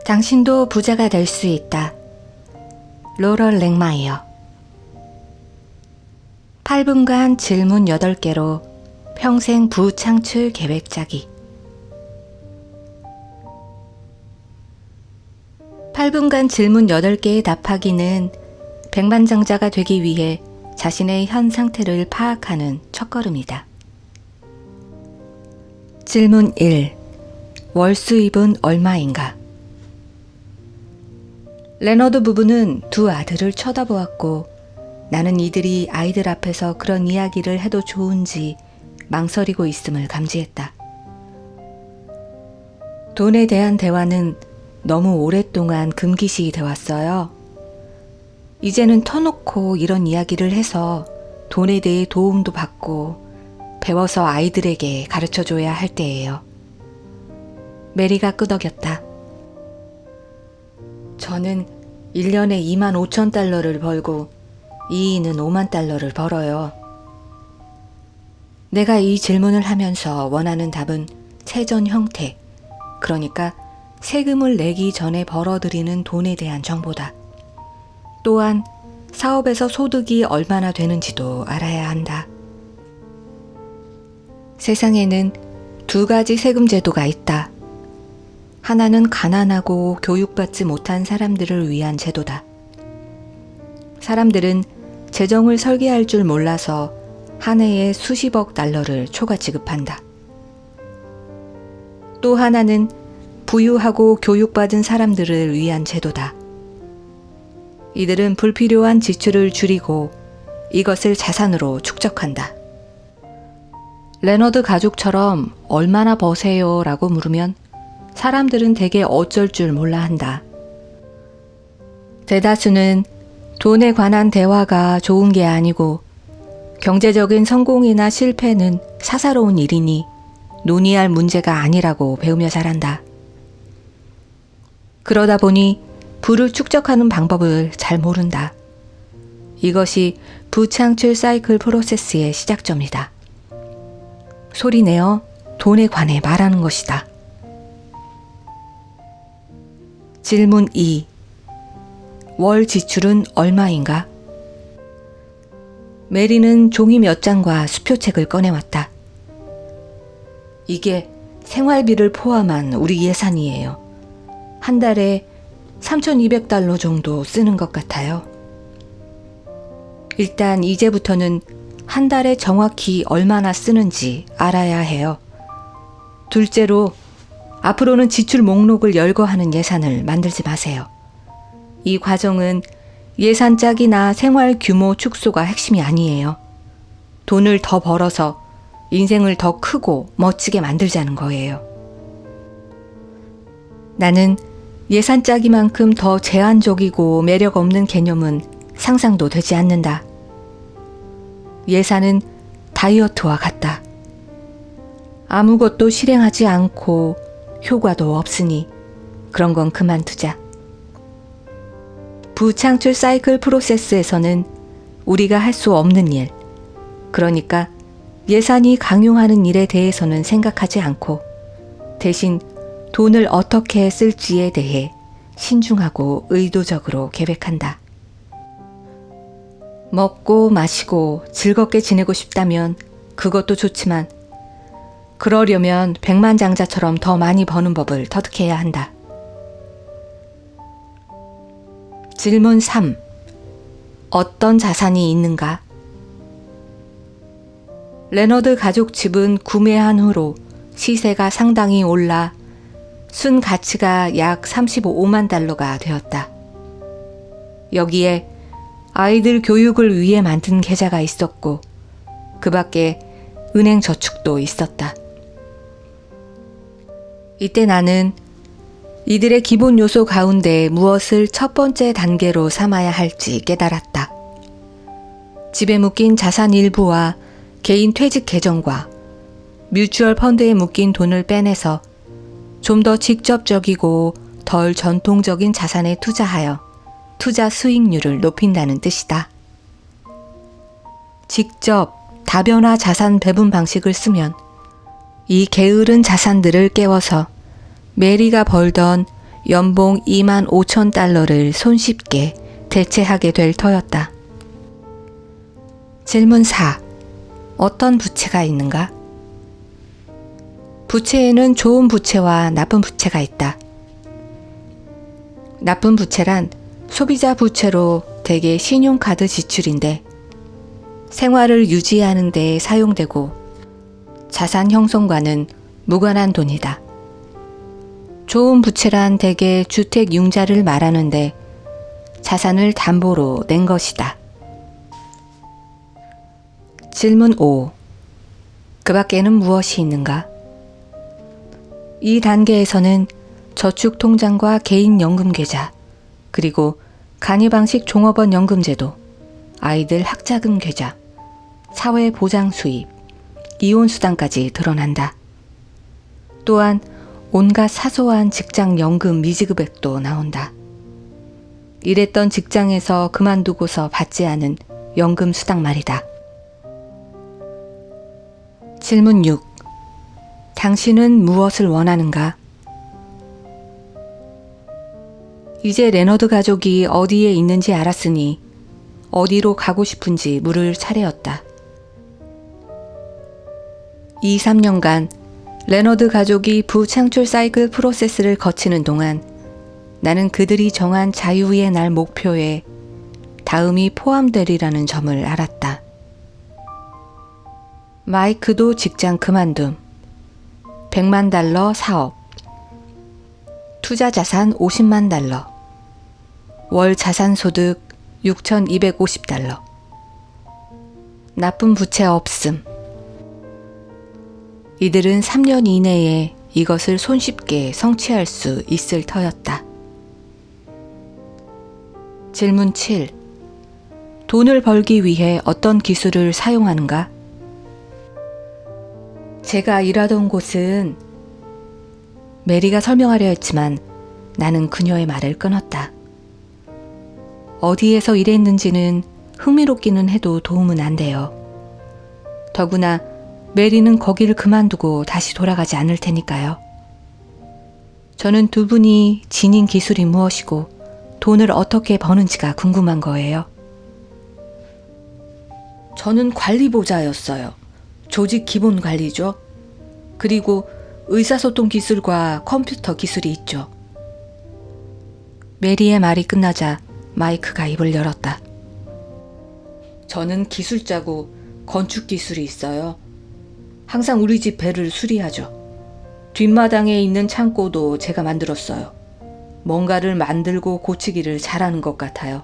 당신도 부자가 될 수 있다. 로럴 랭마이어. 8분간 질문 8개로 평생 부창출 계획 짜기. 8분간 질문 8개에 답하기는 백만장자가 되기 위해 자신의 현 상태를 파악하는 첫걸음이다. 질문 1. 월 수입은 얼마인가? 레너드 부부는 두 아들을 쳐다보았고 나는 이들이 아이들 앞에서 그런 이야기를 해도 좋은지 망설이고 있음을 감지했다. 돈에 대한 대화는 너무 오랫동안 금기시이 되었어요. 이제는 터놓고 이런 이야기를 해서 돈에 대해 도움도 받고 배워서 아이들에게 가르쳐줘야 할 때예요. 메리가 끄덕였다. 저는 1년에 25,000달러를 벌고 이인은 5만 달러를 벌어요. 내가 이 질문을 하면서 원하는 답은 세전 형태, 그러니까 세금을 내기 전에 벌어들이는 돈에 대한 정보다. 또한 사업에서 소득이 얼마나 되는지도 알아야 한다. 세상에는 두 가지 세금 제도가 있다. 하나는 가난하고 교육받지 못한 사람들을 위한 제도다. 사람들은 재정을 설계할 줄 몰라서 한 해에 수십억 달러를 초과 지급한다. 또 하나는 부유하고 교육받은 사람들을 위한 제도다. 이들은 불필요한 지출을 줄이고 이것을 자산으로 축적한다. 레너드 가족처럼 얼마나 버세요? 라고 물으면 사람들은 대개 어쩔 줄 몰라 한다. 대다수는 돈에 관한 대화가 좋은 게 아니고 경제적인 성공이나 실패는 사사로운 일이니 논의할 문제가 아니라고 배우며 자란다. 그러다 보니 부를 축적하는 방법을 잘 모른다. 이것이 부창출 사이클 프로세스의 시작점이다. 소리내어 돈에 관해 말하는 것이다. 질문 2. 월 지출은 얼마인가? 메리는 종이 몇 장과 수표책을 꺼내왔다. 이게 생활비를 포함한 우리 예산이에요. 한 달에 3,200달러 정도 쓰는 것 같아요. 일단 이제부터는 한 달에 정확히 얼마나 쓰는지 알아야 해요. 둘째로, 앞으로는 지출 목록을 열거하는 예산을 만들지 마세요. 이 과정은 예산 짜기나 생활 규모 축소가 핵심이 아니에요. 돈을 더 벌어서 인생을 더 크고 멋지게 만들자는 거예요. 나는 예산 짜기만큼 더 제한적이고 매력 없는 개념은 상상도 되지 않는다. 예산은 다이어트와 같다. 아무것도 실행하지 않고 효과도 없으니 그런 건 그만두자. 부창출 사이클 프로세스에서는 우리가 할 수 없는 일, 그러니까 예산이 강요하는 일에 대해서는 생각하지 않고 대신 돈을 어떻게 쓸지에 대해 신중하고 의도적으로 계획한다. 먹고 마시고 즐겁게 지내고 싶다면 그것도 좋지만 그러려면 백만장자처럼 더 많이 버는 법을 터득해야 한다. 질문 3. 어떤 자산이 있는가? 레너드 가족 집은 구매한 후로 시세가 상당히 올라 순 가치가 약 35만 달러가 되었다. 여기에 아이들 교육을 위해 만든 계좌가 있었고 그 밖에 은행 저축도 있었다. 이때 나는 이들의 기본 요소 가운데 무엇을 첫 번째 단계로 삼아야 할지 깨달았다. 집에 묶인 자산 일부와 개인 퇴직 계정과 뮤추얼 펀드에 묶인 돈을 빼내서 좀 더 직접적이고 덜 전통적인 자산에 투자하여 투자 수익률을 높인다는 뜻이다. 직접 다변화 자산 배분 방식을 쓰면 이 게으른 자산들을 깨워서 메리가 벌던 연봉 25,000달러를 손쉽게 대체하게 될 터였다. 질문 4. 어떤 부채가 있는가? 부채에는 좋은 부채와 나쁜 부채가 있다. 나쁜 부채란 소비자 부채로 대개 신용카드 지출인데 생활을 유지하는 데 사용되고 자산 형성과는 무관한 돈이다. 좋은 부채란 대개 주택 융자를 말하는데 자산을 담보로 낸 것이다. 질문 5. 그 밖에는 무엇이 있는가? 이 단계에서는 저축통장과 개인연금계좌, 그리고 간이방식 종업원 연금제도, 아이들 학자금 계좌, 사회보장 수입, 이혼수당까지 드러난다. 또한 온갖 사소한 직장연금 미지급액도 나온다. 일했던 직장에서 그만두고서 받지 않은 연금수당 말이다. 질문 6. 당신은 무엇을 원하는가? 이제 레너드 가족이 어디에 있는지 알았으니 어디로 가고 싶은지 물을 차례였다. 2, 3년간 레너드 가족이 부창출 사이클 프로세스를 거치는 동안 나는 그들이 정한 자유의 날 목표에 다음이 포함되리라는 점을 알았다. 마이크도 직장 그만둠, 100만 달러 사업, 투자 자산 50만 달러, 월 자산 소득 6,250달러, 나쁜 부채 없음. 이들은 3년 이내에 이것을 손쉽게 성취할 수 있을 터였다. 질문 7. 돈을 벌기 위해 어떤 기술을 사용하는가? 제가 일하던 곳은 메리가 설명하려 했지만 나는 그녀의 말을 끊었다. 어디에서 일했는지는 흥미롭기는 해도 도움은 안 돼요. 더구나 메리는 거기를 그만두고 다시 돌아가지 않을 테니까요. 저는 두 분이 지닌 기술이 무엇이고 돈을 어떻게 버는지가 궁금한 거예요. 저는 관리보자였어요. 조직 기본 관리죠. 그리고 의사소통 기술과 컴퓨터 기술이 있죠. 메리의 말이 끝나자 마이크가 입을 열었다. 저는 기술자고 건축 기술이 있어요. 항상 우리 집 배를 수리하죠. 뒷마당에 있는 창고도 제가 만들었어요. 뭔가를 만들고 고치기를 잘하는 것 같아요.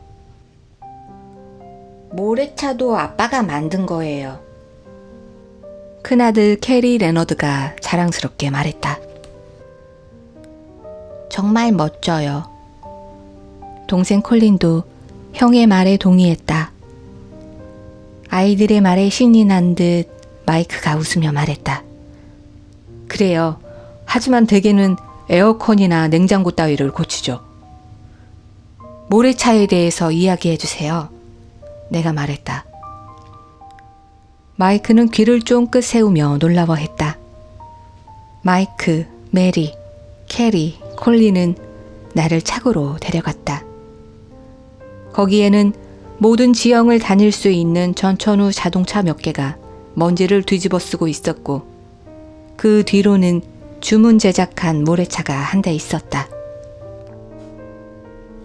모래차도 아빠가 만든 거예요. 큰아들 캐리 레너드가 자랑스럽게 말했다. 정말 멋져요. 동생 콜린도 형의 말에 동의했다. 아이들의 말에 신이 난 듯 마이크가 웃으며 말했다. 그래요. 하지만 대개는 에어컨이나 냉장고 따위를 고치죠. 모래차에 대해서 이야기해 주세요. 내가 말했다. 마이크는 귀를 쫑긋 세우며 놀라워했다. 마이크, 메리, 캐리, 콜린은 나를 차고로 데려갔다. 거기에는 모든 지형을 다닐 수 있는 전천후 자동차 몇 개가 먼지를 뒤집어 쓰고 있었고 그 뒤로는 주문 제작한 모래차가 한 대 있었다.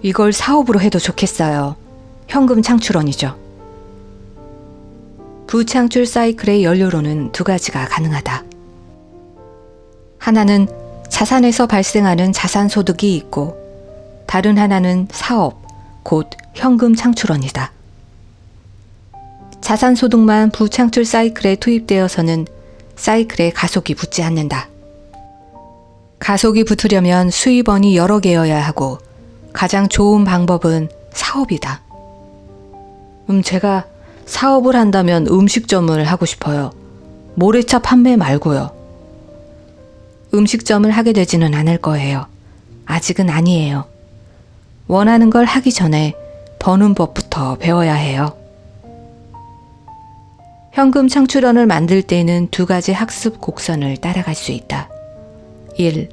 이걸 사업으로 해도 좋겠어요. 현금 창출원이죠. 부창출 사이클의 연료로는 두 가지가 가능하다. 하나는 자산에서 발생하는 자산 소득이 있고 다른 하나는 사업, 곧 현금 창출원이다. 자산 소득만 부창출 사이클에 투입되어서는 사이클에 가속이 붙지 않는다. 가속이 붙으려면 수입원이 여러 개여야 하고 가장 좋은 방법은 사업이다. 제가 사업을 한다면 음식점을 하고 싶어요. 모래차 판매 말고요. 음식점을 하게 되지는 않을 거예요. 아직은 아니에요. 원하는 걸 하기 전에 버는 법부터 배워야 해요. 현금 창출원을 만들 때는 두 가지 학습 곡선을 따라갈 수 있다. 1.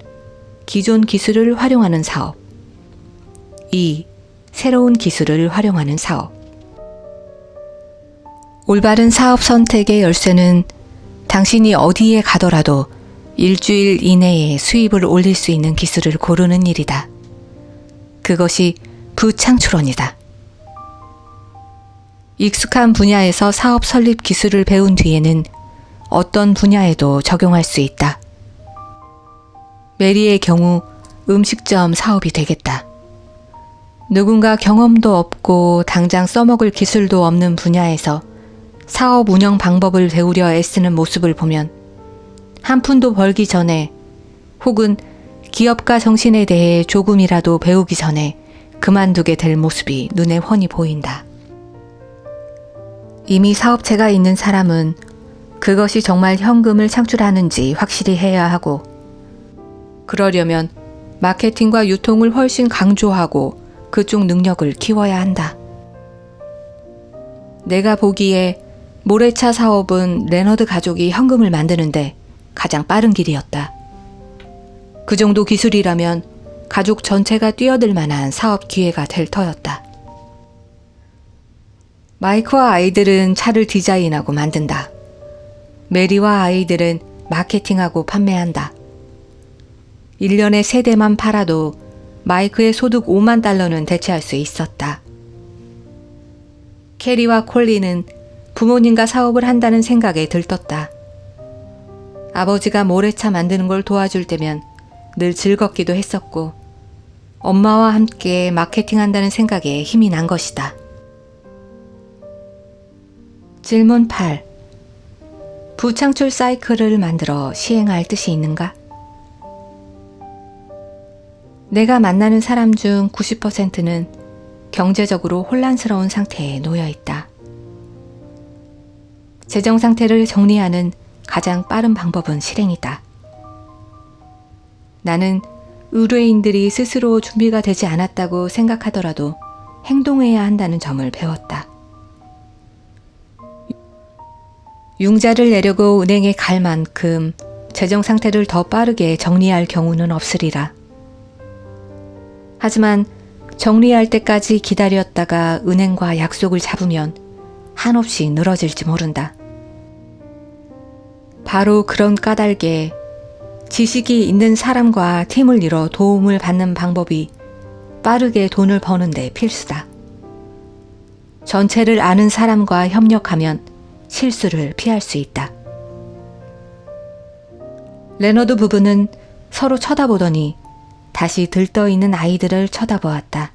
기존 기술을 활용하는 사업. 2. 새로운 기술을 활용하는 사업. 올바른 사업 선택의 열쇠는 당신이 어디에 가더라도 일주일 이내에 수입을 올릴 수 있는 기술을 고르는 일이다. 그것이 부창출원이다. 익숙한 분야에서 사업 설립 기술을 배운 뒤에는 어떤 분야에도 적용할 수 있다. 메리의 경우 음식점 사업이 되겠다. 누군가 경험도 없고 당장 써먹을 기술도 없는 분야에서 사업 운영 방법을 배우려 애쓰는 모습을 보면 한 푼도 벌기 전에 혹은 기업가 정신에 대해 조금이라도 배우기 전에 그만두게 될 모습이 눈에 훤히 보인다. 이미 사업체가 있는 사람은 그것이 정말 현금을 창출하는지 확실히 해야 하고, 그러려면 마케팅과 유통을 훨씬 강조하고 그쪽 능력을 키워야 한다. 내가 보기에 모래차 사업은 레너드 가족이 현금을 만드는데 가장 빠른 길이었다. 그 정도 기술이라면 가족 전체가 뛰어들 만한 사업 기회가 될 터였다. 마이크와 아이들은 차를 디자인하고 만든다. 메리와 아이들은 마케팅하고 판매한다. 1년에 3대만 팔아도 마이크의 소득 5만 달러는 대체할 수 있었다. 캐리와 콜리는 부모님과 사업을 한다는 생각에 들떴다. 아버지가 모래차 만드는 걸 도와줄 때면 늘 즐겁기도 했었고, 엄마와 함께 마케팅한다는 생각에 힘이 난 것이다. 질문 8. 부창출 사이클을 만들어 시행할 뜻이 있는가? 내가 만나는 사람 중 90%는 경제적으로 혼란스러운 상태에 놓여 있다. 재정 상태를 정리하는 가장 빠른 방법은 실행이다. 나는 의뢰인들이 스스로 준비가 되지 않았다고 생각하더라도 행동해야 한다는 점을 배웠다. 융자를 내려고 은행에 갈 만큼 재정 상태를 더 빠르게 정리할 경우는 없으리라. 하지만 정리할 때까지 기다렸다가 은행과 약속을 잡으면 한없이 늘어질지 모른다. 바로 그런 까닭에 지식이 있는 사람과 팀을 이뤄 도움을 받는 방법이 빠르게 돈을 버는데 필수다. 전체를 아는 사람과 협력하면 실수를 피할 수 있다. 레너드 부부는 서로 쳐다보더니 다시 들떠있는 아이들을 쳐다보았다.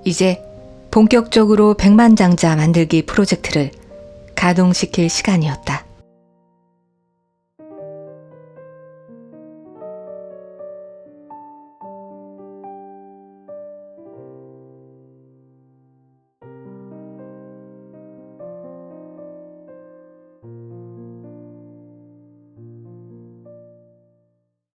이제 본격적으로 백만장자 만들기 프로젝트를 가동시킬 시간이었다.